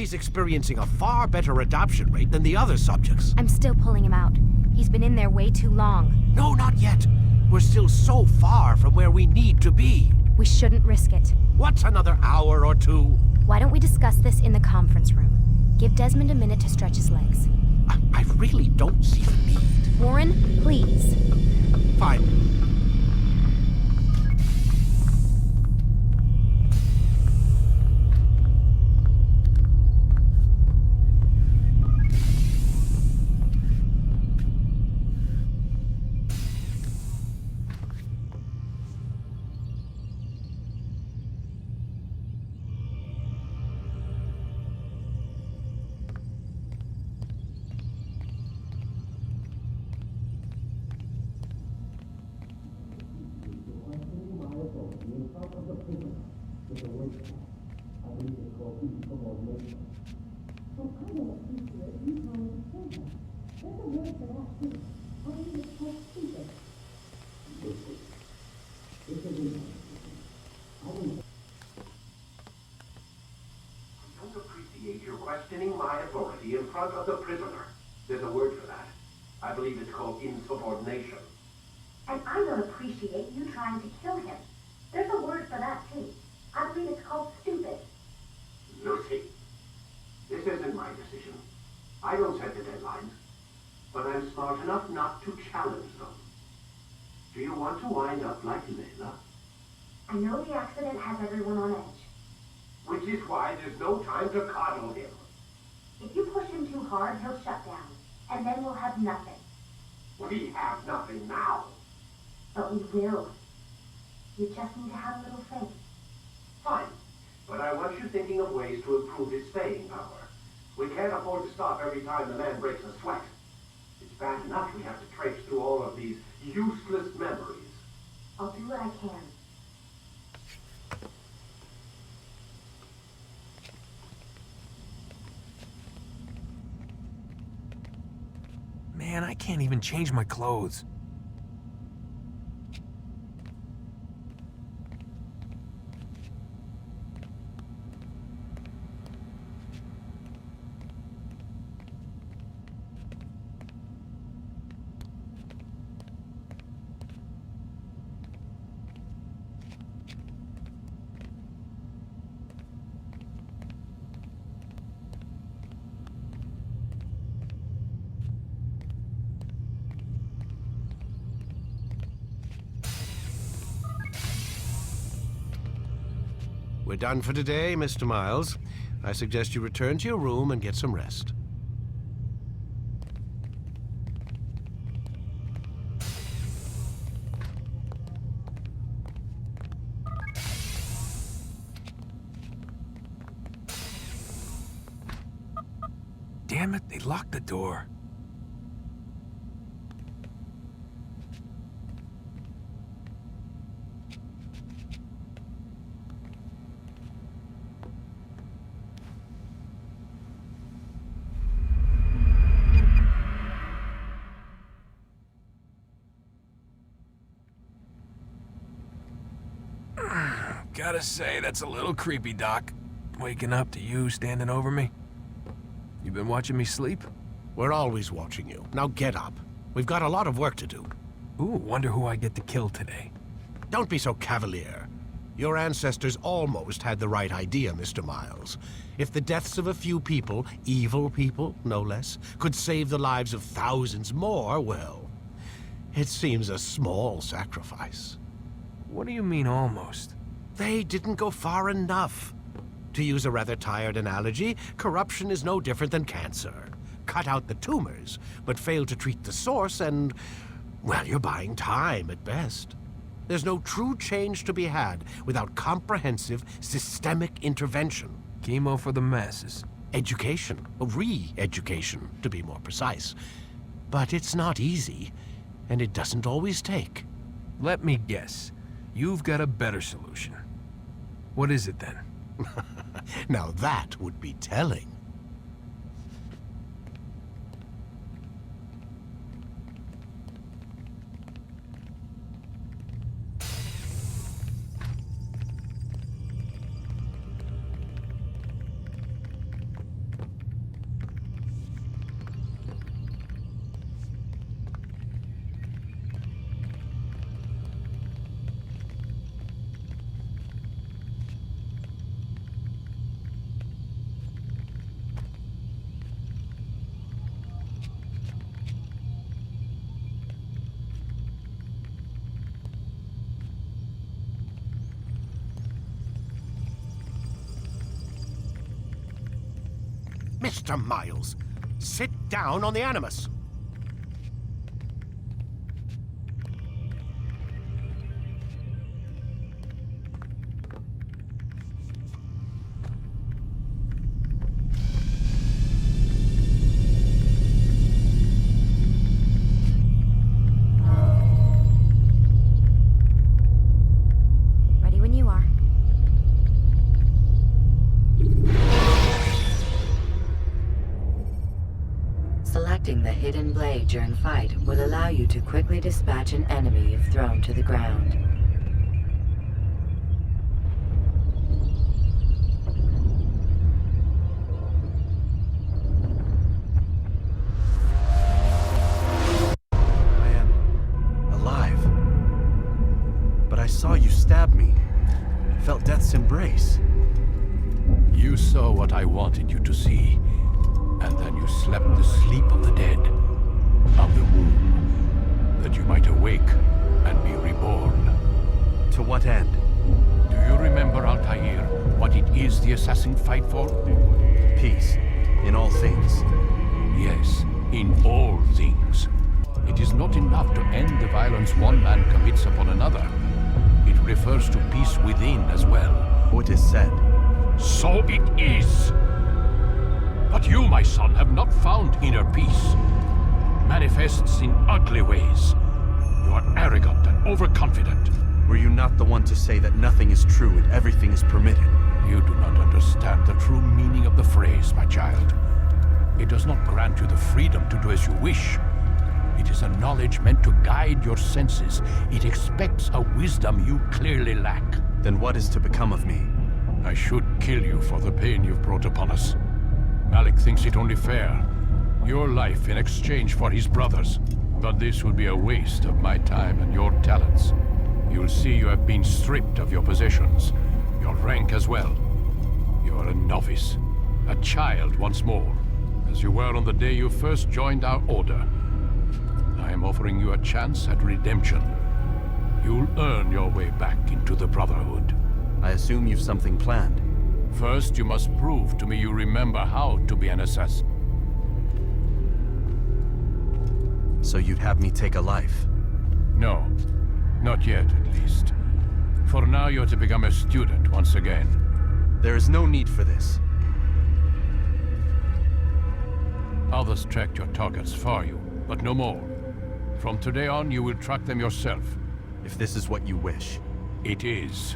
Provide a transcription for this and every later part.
He's experiencing a far better adoption rate than the other subjects. I'm still pulling him out. He's been in there way too long. No, not yet. We're still so far from where we need to be. We shouldn't risk it. What's another hour or two? Why don't we discuss this in the conference room? Give Desmond a minute to stretch his legs. I really don't see the need. Warren, please. Fine. You're questioning my authority in front of the prisoner. There's a word for that. I believe it's called insubordination. And I don't appreciate you trying to kill him. There's a word for that, too. I believe it's called stupid. Lucy, this isn't my decision. I don't set the deadlines. But I'm smart enough not to challenge them. Do you want to wind up like Layla? I know the accident has everyone on edge. Which is why there's no time to coddle him. If you push him too hard, he'll shut down. And then we'll have nothing. We have nothing now. But we will. You just need to have a little faith. Fine. But I want you thinking of ways to improve his staying power. We can't afford to stop every time the man breaks a sweat. It's bad enough we have to traipse through all of these useless memories. I'll do what I can. Man, I can't even change my clothes. We're done for today, Mr. Miles. I suggest you return to your room and get some rest. Damn it, they locked the door. Gotta say, that's a little creepy, Doc. Waking up to you standing over me. You been watching me sleep? We're always watching you. Now get up. We've got a lot of work to do. Ooh, wonder who I get to kill today. Don't be so cavalier. Your ancestors almost had the right idea, Mr. Miles. If the deaths of a few people, evil people, no less, could save the lives of thousands more, well, it seems a small sacrifice. What do you mean, almost? They didn't go far enough. To use a rather tired analogy, corruption is no different than cancer. Cut out the tumors, but fail to treat the source and, well, you're buying time at best. There's no true change to be had without comprehensive, systemic intervention. Chemo for the masses. Education, re-education, to be more precise. But it's not easy, and it doesn't always take. Let me guess. You've got a better solution. What is it then? Now that would be telling. Master Miles, sit down on the Animus. Ready when you are. Selecting the hidden blade during fight will allow you to quickly dispatch an enemy if thrown to the ground. I am alive. But I saw you stab me. Felt death's embrace. You saw what I wanted you to see, and then you slept the sleep of the dead, of the womb, that you might awake and be reborn. To what end? Do you remember, Altair, what it is the assassin fight for? Peace. In all things. Yes, in all things. It is not enough to end the violence one man commits upon another. It refers to peace within as well. What is said? So it is. But you, my son, have not found inner peace. Manifests in ugly ways. You are arrogant and overconfident. Were you not the one to say that nothing is true and everything is permitted? You do not understand the true meaning of the phrase, my child. It does not grant you the freedom to do as you wish. It is a knowledge meant to guide your senses. It expects a wisdom you clearly lack. Then what is to become of me? I should kill you for the pain you've brought upon us. Malik thinks it only fair. Your life in exchange for his brother's. But this would be a waste of my time and your talents. You'll see you have been stripped of your possessions. Your rank as well. You are a novice. A child once more. As you were on the day you first joined our order. I am offering you a chance at redemption. You'll earn your way back into the Brotherhood. I assume you've something planned. First, you must prove to me you remember how to be an assassin. So you'd have me take a life? No. Not yet, at least. For now, you're to become a student once again. There is no need for this. Others tracked your targets for you, but no more. From today on, you will track them yourself. If this is what you wish. It is.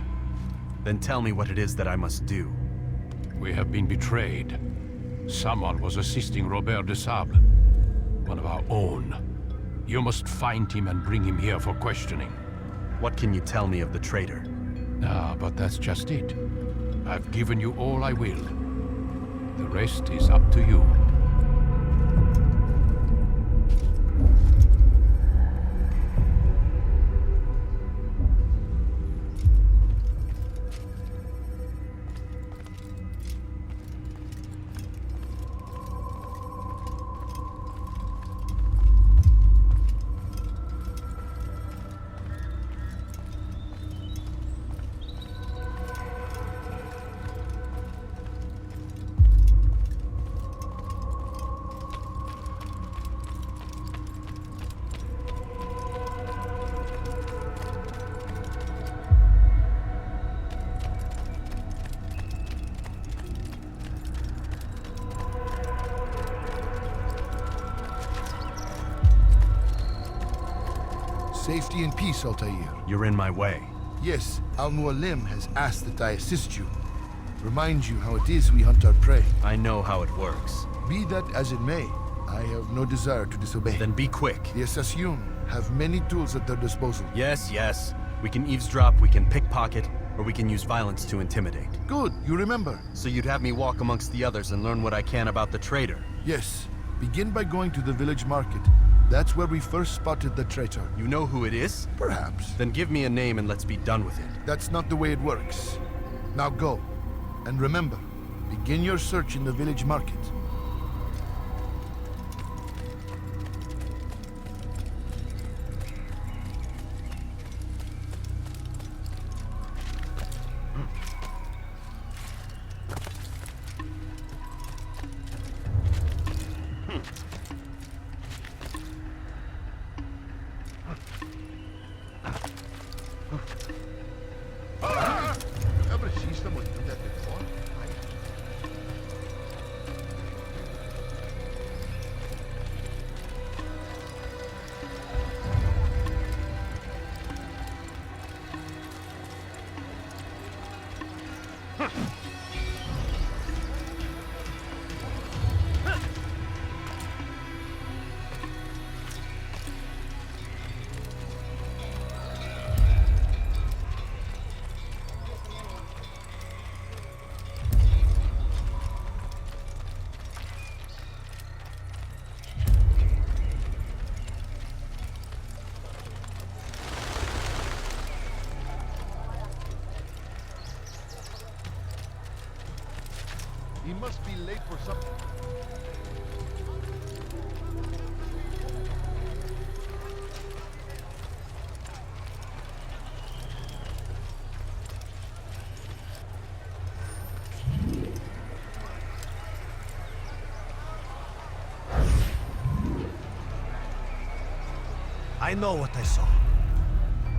Then tell me what it is that I must do. We have been betrayed. Someone was assisting Robert de Sable, one of our own. You must find him and bring him here for questioning. What can you tell me of the traitor? Ah, but that's just it. I've given you all I will. The rest is up to you. Safety and peace, Altair. You're in my way. Yes, Al-Mualim has asked that I assist you. Remind you how it is we hunt our prey. I know how it works. Be that as it may, I have no desire to disobey. Then be quick. The Assassin have many tools at their disposal. Yes, yes. We can eavesdrop, we can pickpocket, or we can use violence to intimidate. Good, you remember. So you'd have me walk amongst the others and learn what I can about the traitor? Yes. Begin by going to the village market. That's where we first spotted the traitor. You know who it is? Perhaps. Then give me a name and let's be done with it. That's not the way it works. Now go. And remember, begin your search in the village market. Ever see someone do that before? He must be late for something. I know what I saw.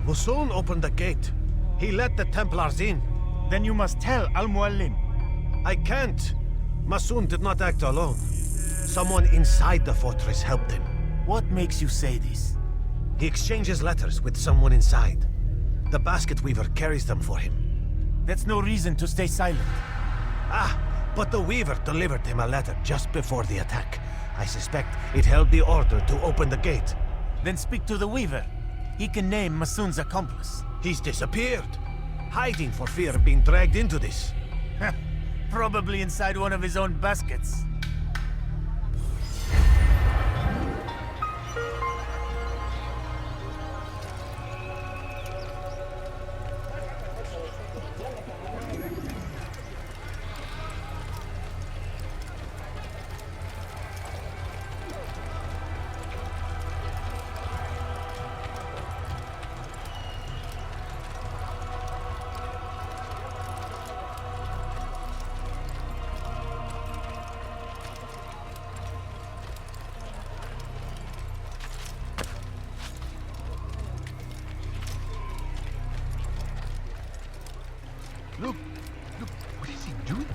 Musul opened the gate. He let the Templars in. Then you must tell Al-Mualim. I can't. Masoon did not act alone. Someone inside the fortress helped him. What makes you say this? He exchanges letters with someone inside. The basket weaver carries them for him. That's no reason to stay silent. Ah, but the weaver delivered him a letter just before the attack. I suspect it held the order to open the gate. Then speak to the weaver. He can name Masoon's accomplice. He's disappeared, hiding for fear of being dragged into this. Probably inside one of his own baskets. Look, what is he doing?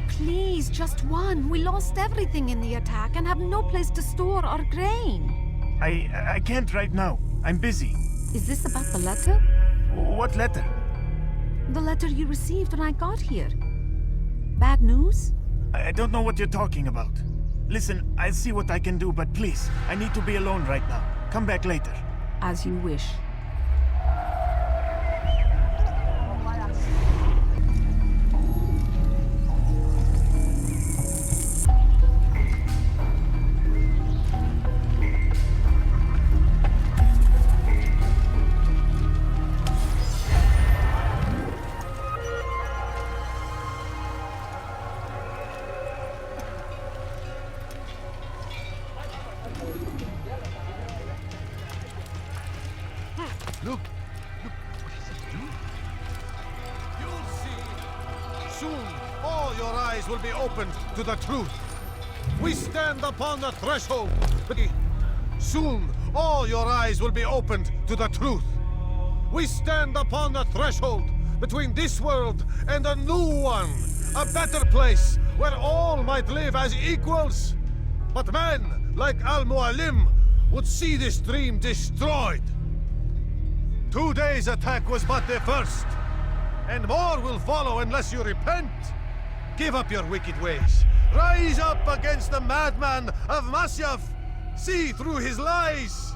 Please, just one. We lost everything in the attack and have no place to store our grain. I can't right now. I'm busy. Is this about the letter? What letter? The letter you received when I got here. Bad news? I don't know what you're talking about. Listen, I'll see what I can do, but please, I need to be alone right now. Come back later. As you wish. Look, what is he doing? You'll see. Soon, all your eyes will be opened to the truth. We stand upon the threshold. Soon, all your eyes will be opened to the truth. We stand upon the threshold between this world and a new one. A better place where all might live as equals. But men like Al-Mualim would see this dream destroyed. Today's attack was but the first, and more will follow unless you repent. Give up your wicked ways. Rise up against the madman of Masyaf. See through his lies.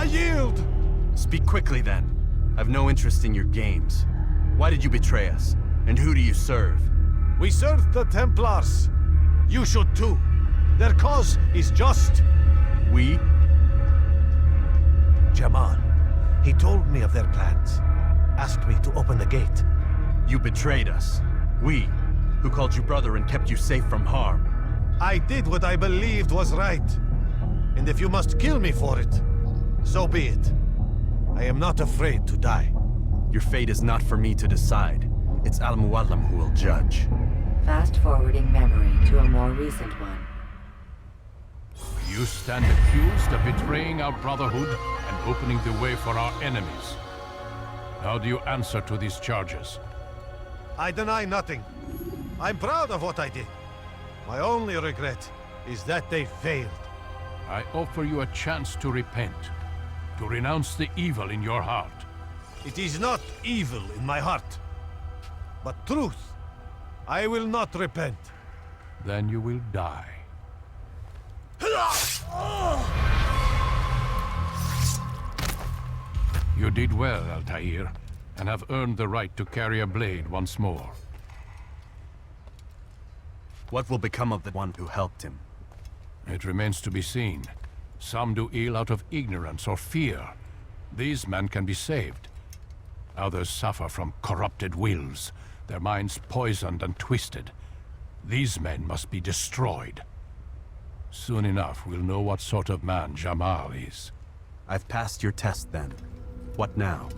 I yield! Speak quickly then. I've no interest in your games. Why did you betray us? And who do you serve? We serve the Templars. You should too. Their cause is just. We? Jamal. He told me of their plans. Asked me to open the gate. You betrayed us. We, who called you brother and kept you safe from harm. I did what I believed was right. And if you must kill me for it, so be it. I am not afraid to die. Your fate is not for me to decide. It's Al-Muallim who will judge. Fast-forwarding memory to a more recent one. You stand accused of betraying our Brotherhood and opening the way for our enemies. How do you answer to these charges? I deny nothing. I'm proud of what I did. My only regret is that they failed. I offer you a chance to repent, to renounce the evil in your heart. It is not evil in my heart, but truth. I will not repent. Then you will die. You did well, Altair, and have earned the right to carry a blade once more. What will become of the one who helped him? It remains to be seen. Some do ill out of ignorance or fear. These men can be saved. Others suffer from corrupted wills, their minds poisoned and twisted. These men must be destroyed. Soon enough, we'll know what sort of man Jamal is. I've passed your test then. What now?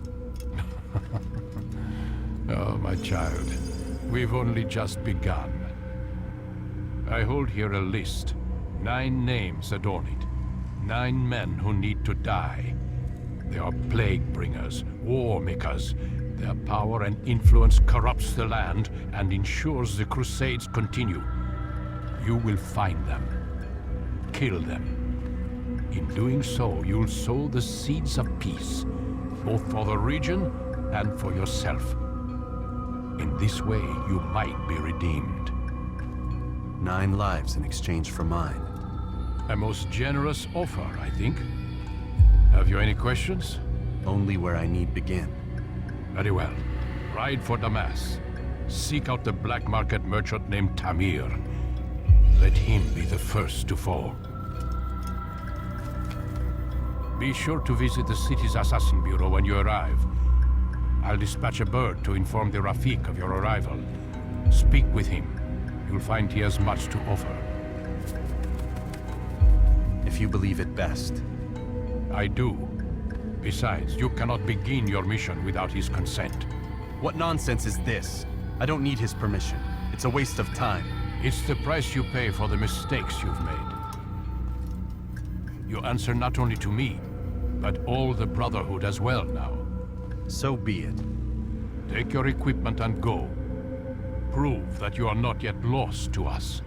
Oh, my child. We've only just begun. I hold here a list. 9 names adorn it. 9 men who need to die. They are plague bringers, war makers. Their power and influence corrupts the land and ensures the Crusades continue. You will find them. Kill them. In doing so, you'll sow the seeds of peace, both for the region and for yourself. In this way, you might be redeemed. 9 lives in exchange for mine. A most generous offer, I think. Have you any questions? Only where I need begin. Very well. Ride for Damas. Seek out the black market merchant named Tamir. Let him be the first to fall. Be sure to visit the city's assassin bureau when you arrive. I'll dispatch a bird to inform the Rafik of your arrival. Speak with him. You'll find he has much to offer. If you believe it best. I do. Besides, you cannot begin your mission without his consent. What nonsense is this? I don't need his permission. It's a waste of time. It's the price you pay for the mistakes you've made. You answer not only to me, but all the Brotherhood as well now. So be it. Take your equipment and go. Prove that you are not yet lost to us.